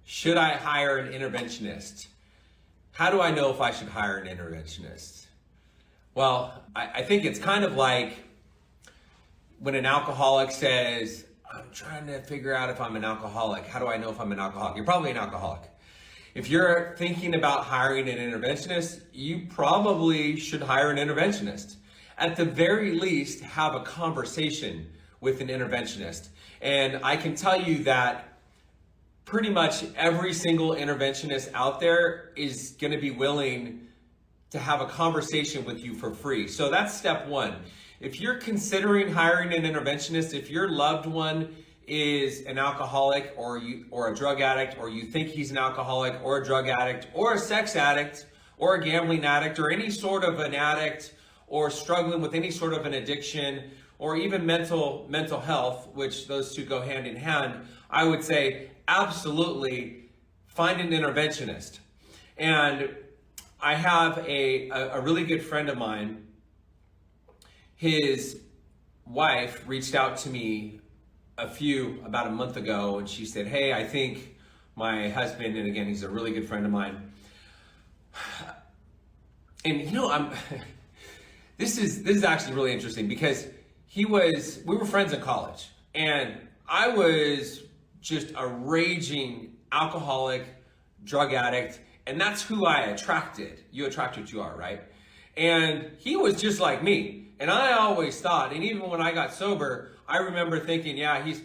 Should I hire an interventionist? How do I know if I should hire an interventionist? Well, I think it's kind of like when an alcoholic says, I'm trying to figure out if I'm an alcoholic. How do I know if I'm an alcoholic? You're probably an alcoholic. If you're thinking about hiring an interventionist, you probably should hire an interventionist. At the very least, have a conversation with an interventionist. And I can tell you that pretty much every single interventionist out there is going to be willing to have a conversation with you for free. So that's step one. If you're considering hiring an interventionist, if your loved one is an alcoholic or a drug addict, or you think he's an alcoholic or a drug addict or a sex addict or a gambling addict or any sort of an addict or struggling with any sort of an addiction or even mental health, which those two go hand in hand, I would say absolutely find an interventionist. And I have a really good friend of mine. His wife reached out to me about a month ago, and she said, hey, I think my husband, and again, he's a really good friend of mine. And this is actually really interesting because we were friends in college, and I was just a raging alcoholic, drug addict, and that's who I attracted. You attract what you are, right? And he was just like me. And I always thought, and even when I got sober, I remember thinking, yeah, he's,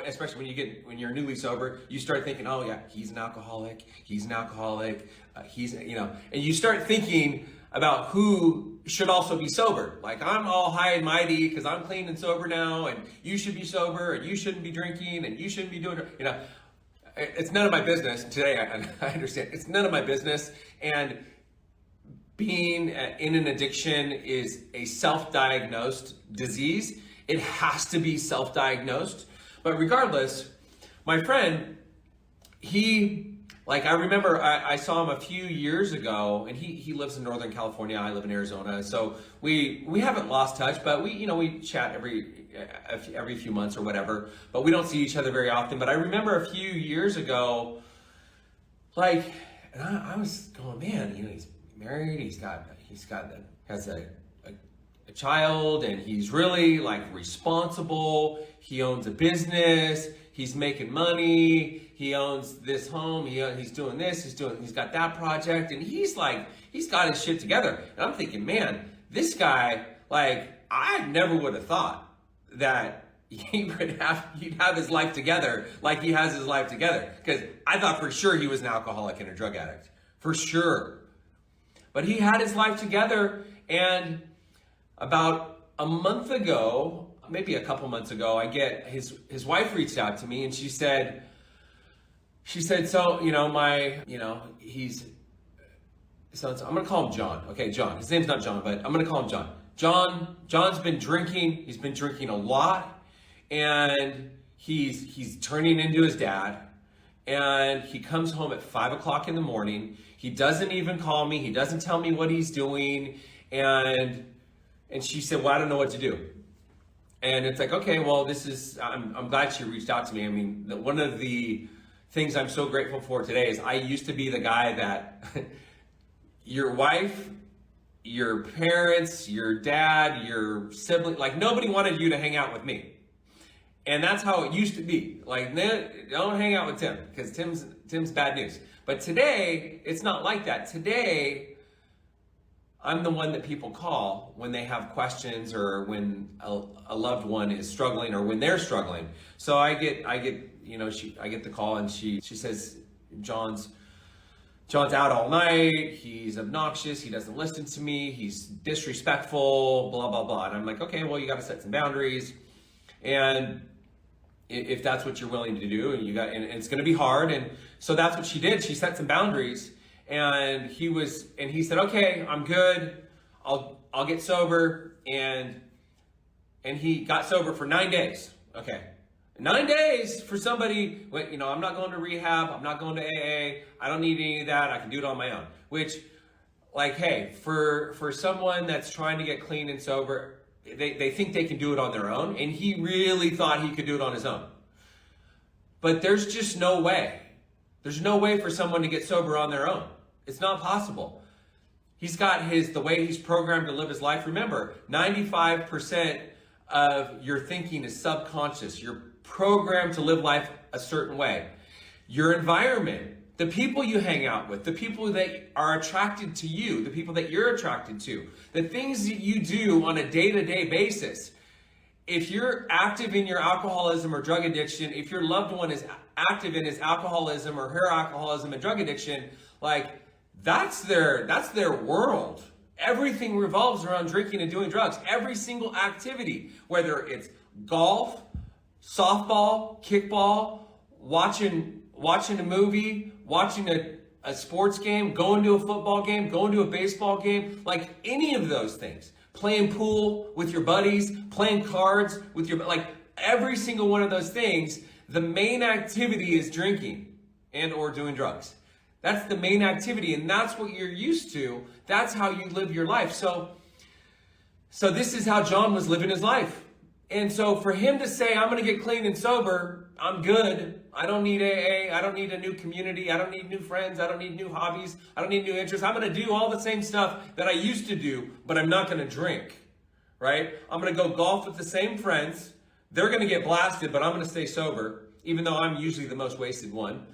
especially when you're newly sober, you start thinking, oh yeah, he's an alcoholic, and you start thinking about who should also be sober. Like, I'm all high and mighty because I'm clean and sober now, and you should be sober, and you shouldn't be drinking, and you shouldn't be doing, it's none of my business. Today, I understand, it's none of my business, and being in an addiction is a self-diagnosed disease. It has to be self-diagnosed. But regardless, my friend, I remember I saw him a few years ago, and he lives in Northern California. I live in Arizona. So we haven't lost touch, but we chat every few months or whatever, but we don't see each other very often. But I remember a few years ago, and I was going, man, he's married, has a child, and he's really responsible. He owns a business, he's making money, he owns this home, he's doing this, he's got that project, and he's got his shit together. And I'm thinking, man, this guy, I never would have thought that he'd have his life together like he has his life together. Because I thought for sure he was an alcoholic and a drug addict, for sure. But he had his life together, and about a month ago, maybe a couple months ago, I get his wife reached out to me, and she said, so, I'm gonna call him John. Okay, John. His name's not John, but I'm gonna call him John. John's been drinking. He's been drinking a lot, and he's turning into his dad. And he comes home at 5 o'clock in the morning. He doesn't even call me. He doesn't tell me what he's doing. And she said, well, I don't know what to do. And it's like, okay, well, I'm glad she reached out to me. I mean, one of the things I'm so grateful for today is I used to be the guy that your wife, your parents, your dad, your sibling, nobody wanted you to hang out with me. And that's how it used to be. Don't hang out with Tim, because Tim's bad news. But today, it's not like that. Today, I'm the one that people call when they have questions, or when a loved one is struggling, or when they're struggling. So I get the call, and she says, John's out all night, he's obnoxious, he doesn't listen to me, he's disrespectful, blah, blah, blah. And I'm like, okay, well, you got to set some boundaries. And if that's what you're willing to do, and it's going to be hard. And so that's what she did. She set some boundaries, and he said, okay, I'm good. I'll get sober. And he got sober for 9 days. Okay. 9 days for somebody, I'm not going to rehab. I'm not going to AA. I don't need any of that. I can do it on my own. Which, hey, for someone that's trying to get clean and sober, they think they can do it on their own, and he really thought he could do it on his own. But there's just no way. There's no way for someone to get sober on their own. It's not possible. He's got the way he's programmed to live his life. Remember, 95% of your thinking is subconscious. You're programmed to live life a certain way. Your environment, the people you hang out with, the people that are attracted to you, the people that you're attracted to, the things that you do on a day-to-day basis. If you're active in your alcoholism or drug addiction, if your loved one is active in his alcoholism or her alcoholism and drug addiction, like that's their world. Everything revolves around drinking and doing drugs. Every single activity, whether it's golf, softball, kickball, watching a movie, watching a sports game, going to a football game, going to a baseball game, like any of those things. Playing pool with your buddies, playing cards with your, like every single one of those things, the main activity is drinking and or doing drugs. That's the main activity, and that's what you're used to. That's how you live your life. So this is how John was living his life. And so for him to say, I'm going to get clean and sober, I'm good. I don't need AA. I don't need a new community. I don't need new friends. I don't need new hobbies. I don't need new interests. I'm going to do all the same stuff that I used to do, but I'm not going to drink, right? I'm going to go golf with the same friends. They're going to get blasted, but I'm going to stay sober, even though I'm usually the most wasted one.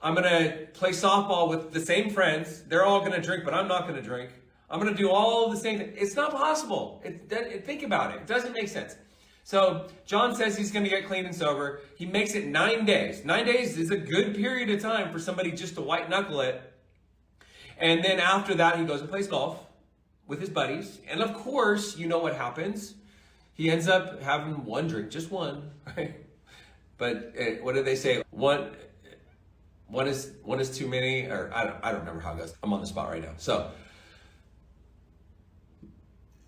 I'm going to play softball with the same friends. They're all going to drink, but I'm not going to drink. I'm going to do all the same things. It's not possible. Think about it. It doesn't make sense. So John says he's going to get clean and sober. He makes it 9 days. 9 days is a good period of time for somebody just to white knuckle it. And then after that, he goes and plays golf with his buddies. And of course, you know what happens. He ends up having one drink, just one, right? But what do they say? One is too many, or I don't remember how it goes. I'm on the spot right now. So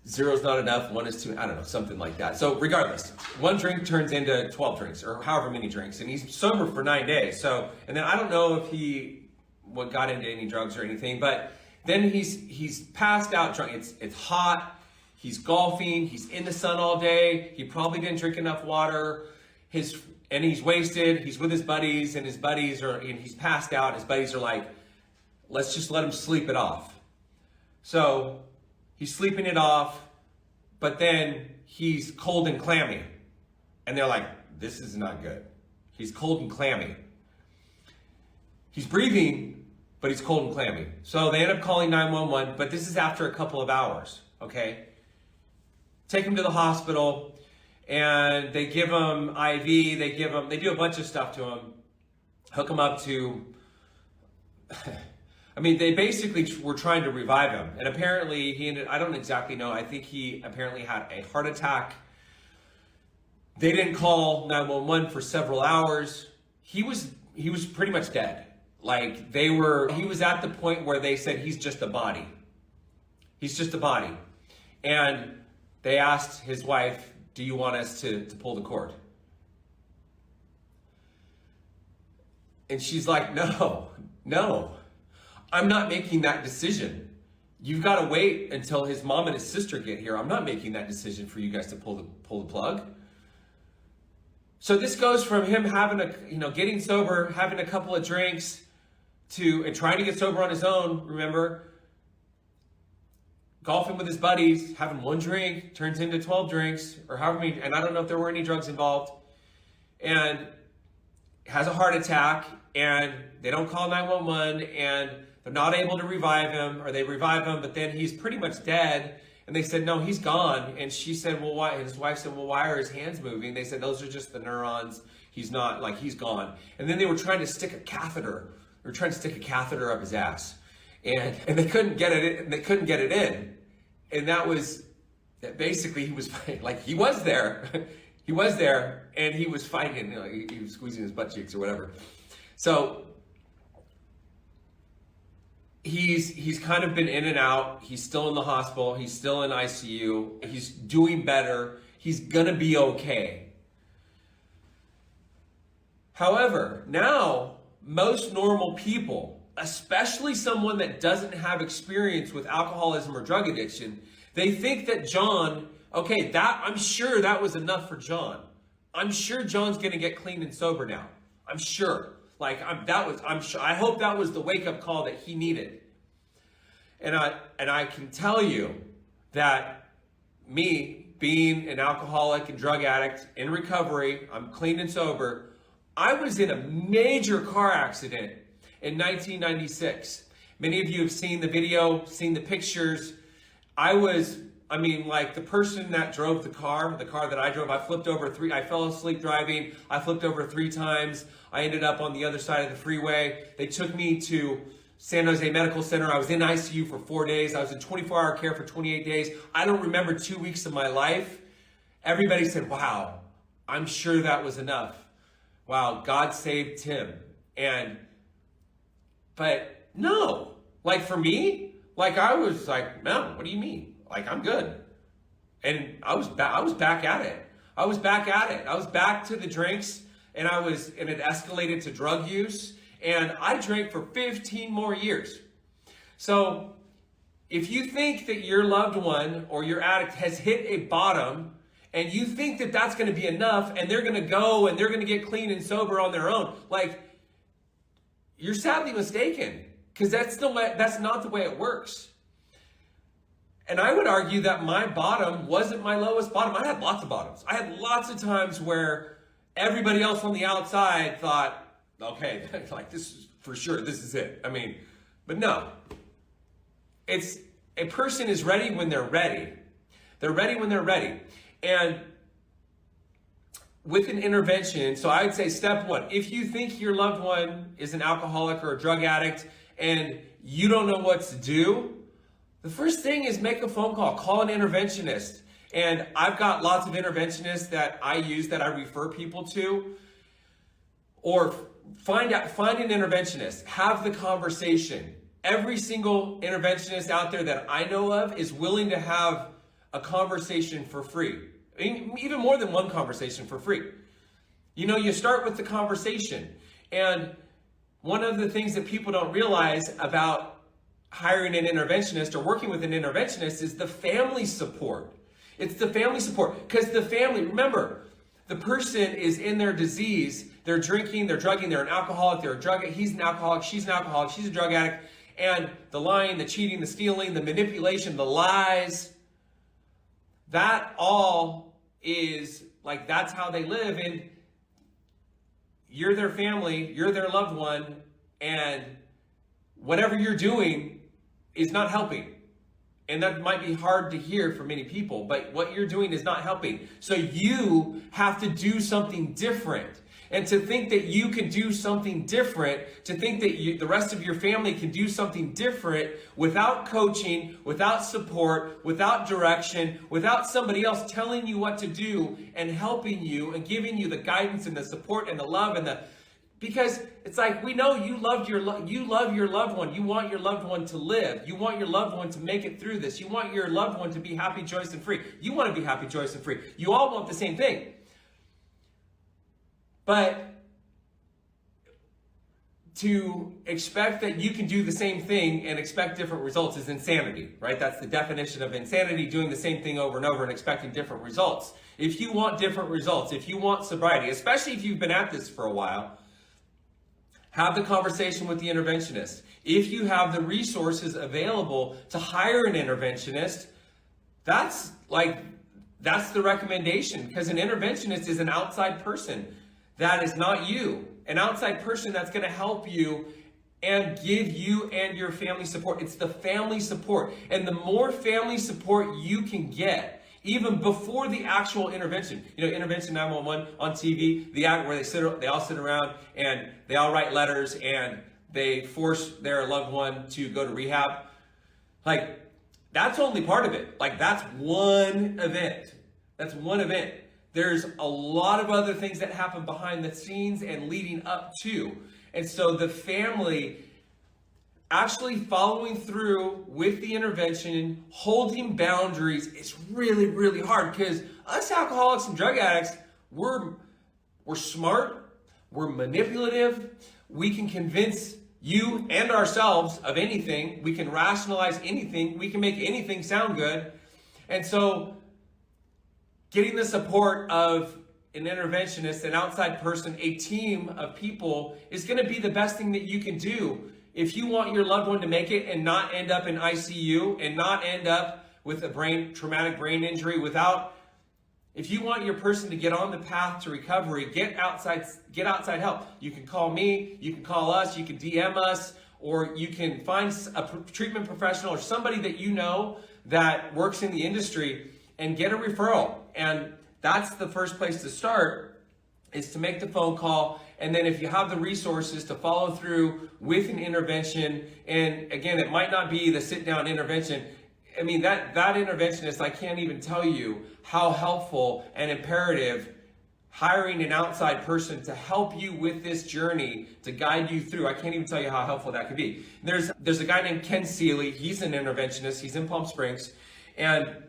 0 is not enough, 1 is too, I don't know, something like that. So regardless, one drink turns into 12 drinks or however many drinks, and he's sober for 9 days. So, and then I don't know if he got into any drugs or anything, but then he's passed out drunk. It's hot. He's golfing. He's in the sun all day. He probably didn't drink enough water. And he's wasted. He's with his buddies, and he's passed out. His buddies are like, let's just let him sleep it off. So he's sleeping it off, but then he's cold and clammy. And they're like, this is not good. He's cold and clammy. He's breathing, but he's cold and clammy. So they end up calling 911, but this is after a couple of hours, okay? Take him to the hospital, and they give him IV, they do a bunch of stuff to him, hook him up to, I mean, they basically were trying to revive him. And apparently I don't exactly know, I think he apparently had a heart attack. They didn't call 911 for several hours. He was pretty much dead. Like he was at the point where they said he's just a body. He's just a body. And they asked his wife, do you want us to pull the cord? And she's like, no. I'm not making that decision. You've got to wait until his mom and his sister get here. I'm not making that decision for you guys to pull the plug. So this goes from him getting sober, having a couple of drinks, and trying to get sober on his own, remember? Golfing with his buddies, having one drink, turns into 12 drinks, or however many, and I don't know if there were any drugs involved, and has a heart attack, and they don't call 911, and they're not able to revive him, or they revive him, but then he's pretty much dead. And they said, no, he's gone. And she said, well, why? His wife said, well, why are his hands moving? They said, those are just the neurons. He's not, like, he's gone. And then they were trying to stick a catheter. They were trying to stick a catheter up his ass. And they couldn't get it in. They couldn't get it in. And that basically he was fighting. Like, he was there. He was there, and he was fighting. He was squeezing his butt cheeks or whatever. So he's kind of been in and out. He's still in the hospital. He's still in ICU. He's doing better. He's gonna be okay. However, now most normal people, especially someone that doesn't have experience with alcoholism or drug addiction, they think that John, okay, I'm sure that was enough for John. I'm sure John's gonna get clean and sober now. I'm sure. Like I hope that was the wake-up call that he needed. And I can tell you that me being an alcoholic and drug addict in recovery, I'm clean and sober, I was in a major car accident in 1996. Many of you have seen the video, seen the pictures. Like the person that drove the car that I drove, I fell asleep driving. I flipped over 3 times. I ended up on the other side of the freeway. They took me to San Jose Medical Center. I was in ICU for 4 days. I was in 24-hour care for 28 days. I don't remember 2 weeks of my life. Everybody said, wow, I'm sure that was enough. Wow, God saved Tim. But no, like for me, like I was like, no, what do you mean? Like I'm good. And I was back at it. I was back to the drinks, and it escalated to drug use. And I drank for 15 more years. So if you think that your loved one or your addict has hit a bottom, and you think that that's going to be enough, and they're going to go and they're going to get clean and sober on their own, like, you're sadly mistaken, because that's not the way it works. And I would argue that my bottom wasn't my lowest bottom. I had lots of bottoms. I had lots of times where everybody else on the outside thought, okay, like this is for sure, this is it. I mean, but no. It's a person is ready when they're ready. They're ready when they're ready. And with an intervention, so I would say step 1, if you think your loved one is an alcoholic or a drug addict and you don't know what to do, the first thing is make a phone call, call an interventionist. And I've got lots of interventionists that I use, that I refer people to. Or find an interventionist, have the conversation. Every single interventionist out there that I know of is willing to have a conversation for free. Even more than one conversation for free. You start with the conversation. And one of the things that people don't realize about hiring an interventionist or working with an interventionist is the family support. It's the family support. Because the family, remember, the person is in their disease. They're drinking, they're drugging, they're an alcoholic, they're a drug addict. He's an alcoholic, she's a drug addict. And the lying, the cheating, the stealing, the manipulation, the lies, that all is like, that's how they live. And you're their family, you're their loved one, and whatever you're doing is not helping. And that might be hard to hear for many people, but what you're doing is not helping. So you have to do something different. And to think that you can do something different, to think that the rest of your family can do something different without coaching, without support, without direction, without somebody else telling you what to do and helping you and giving you the guidance and the support and the love because it's like, we know you love your loved one. You want your loved one to live. You want your loved one to make it through this. You want your loved one to be happy, joyous, and free. You want to be happy, joyous, and free. You all want the same thing. But to expect that you can do the same thing and expect different results is insanity, right? That's the definition of insanity, doing the same thing over and over and expecting different results. If you want different results, if you want sobriety, especially if you've been at this for a while, have the conversation with the interventionist. If you have the resources available to hire an interventionist, that's the recommendation, because an interventionist is an outside person. That is not you. An outside person that's going to help you and give you and your family support. It's the family support. And the more family support you can get, even before the actual intervention. Intervention 911 on TV, where they all sit around and they all write letters and they force their loved one to go to rehab. Like, that's only part of it. Like, that's one event. That's one event. There's a lot of other things that happen behind the scenes and leading up to. And so the family actually following through with the intervention, holding boundaries is really, really hard, because us alcoholics and drug addicts, we're smart, we're manipulative, we can convince you and ourselves of anything, we can rationalize anything, we can make anything sound good. And so getting the support of an interventionist, an outside person, a team of people is going to be the best thing that you can do if you want your loved one to make it and not end up in ICU and not end up with a traumatic brain injury if you want your person to get on the path to recovery, get outside help. You can call me, you can call us, you can DM us, or you can find a treatment professional or somebody that you know that works in the industry and get a referral. And that's the first place to start, is to make the phone call. And then if you have the resources, to follow through with an intervention. And again, it might not be the sit down intervention. I mean, that interventionist, I can't even tell you how helpful and imperative hiring an outside person to help you with this journey, to guide you through. I can't even tell you how helpful that could be. There's a guy named 𝐾𝐨𝐧'𝐭. He's an interventionist. He's in Palm Springs. And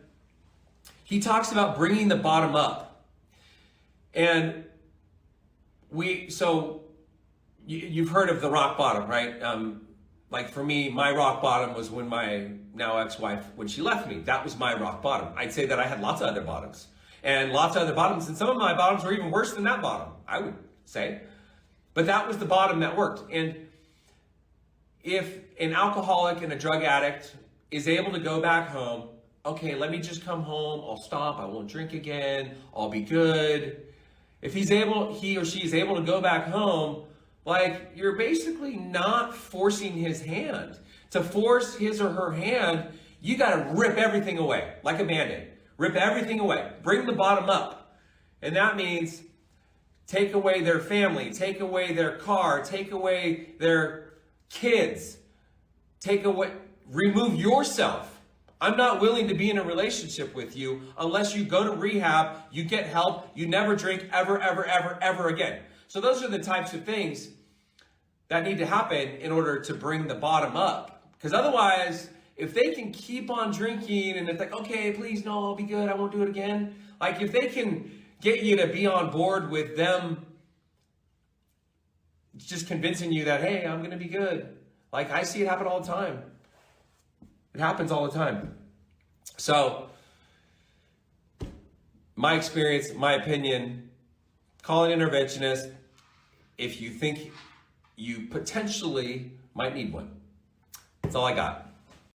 he talks about bringing the bottom up. And you've heard of the rock bottom, right? Like for me, my rock bottom was when my now ex-wife, when she left me. That was my rock bottom. I'd say that I had lots of other bottoms. And lots of other bottoms, and some of my bottoms were even worse than that bottom, I would say. But that was the bottom that worked. And if an alcoholic and a drug addict is able to go back home, okay, let me just come home, I'll stop, I won't drink again, I'll be good. If he or she is able to go back home, like, you're basically not forcing his hand. To force his or her hand, you gotta rip everything away, like a Band-Aid. Rip everything away. Bring the bottom up. And that means take away their family, take away their car, take away their kids, remove yourself. I'm not willing to be in a relationship with you unless you go to rehab, you get help, you never drink ever, ever, ever, ever again. So those are the types of things that need to happen in order to bring the bottom up. Because otherwise, if they can keep on drinking and it's like, okay, please, no, I'll be good, I won't do it again. Like, if they can get you to be on board with them just convincing you that, hey, I'm going to be good. Like, I see it happen all the time. It happens all the time. So, my experience, my opinion, call an interventionist if you think you potentially might need one. That's all I got.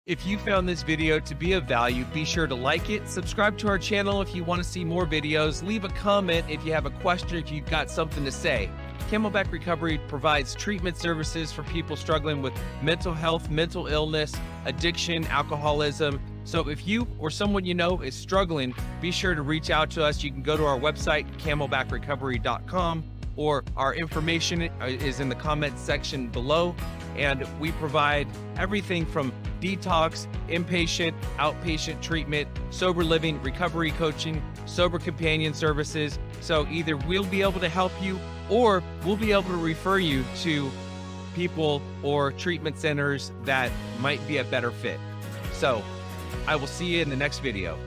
If you found this video to be of value, be sure to like it, subscribe to our channel if you want to see more videos, leave a comment if you have a question, if you've got something to say. Camelback Recovery provides treatment services for people struggling with mental health, mental illness, addiction, alcoholism. So if you or someone you know is struggling, be sure to reach out to us. You can go to our website, 𝐾AMELBackRecovery.com, or our information is in the comments section below. And we provide everything from detox, inpatient, outpatient treatment, sober living, recovery coaching, sober companion services. So either we'll be able to help you or we'll be able to refer you to people or treatment centers that might be a better fit. So I will see you in the next video.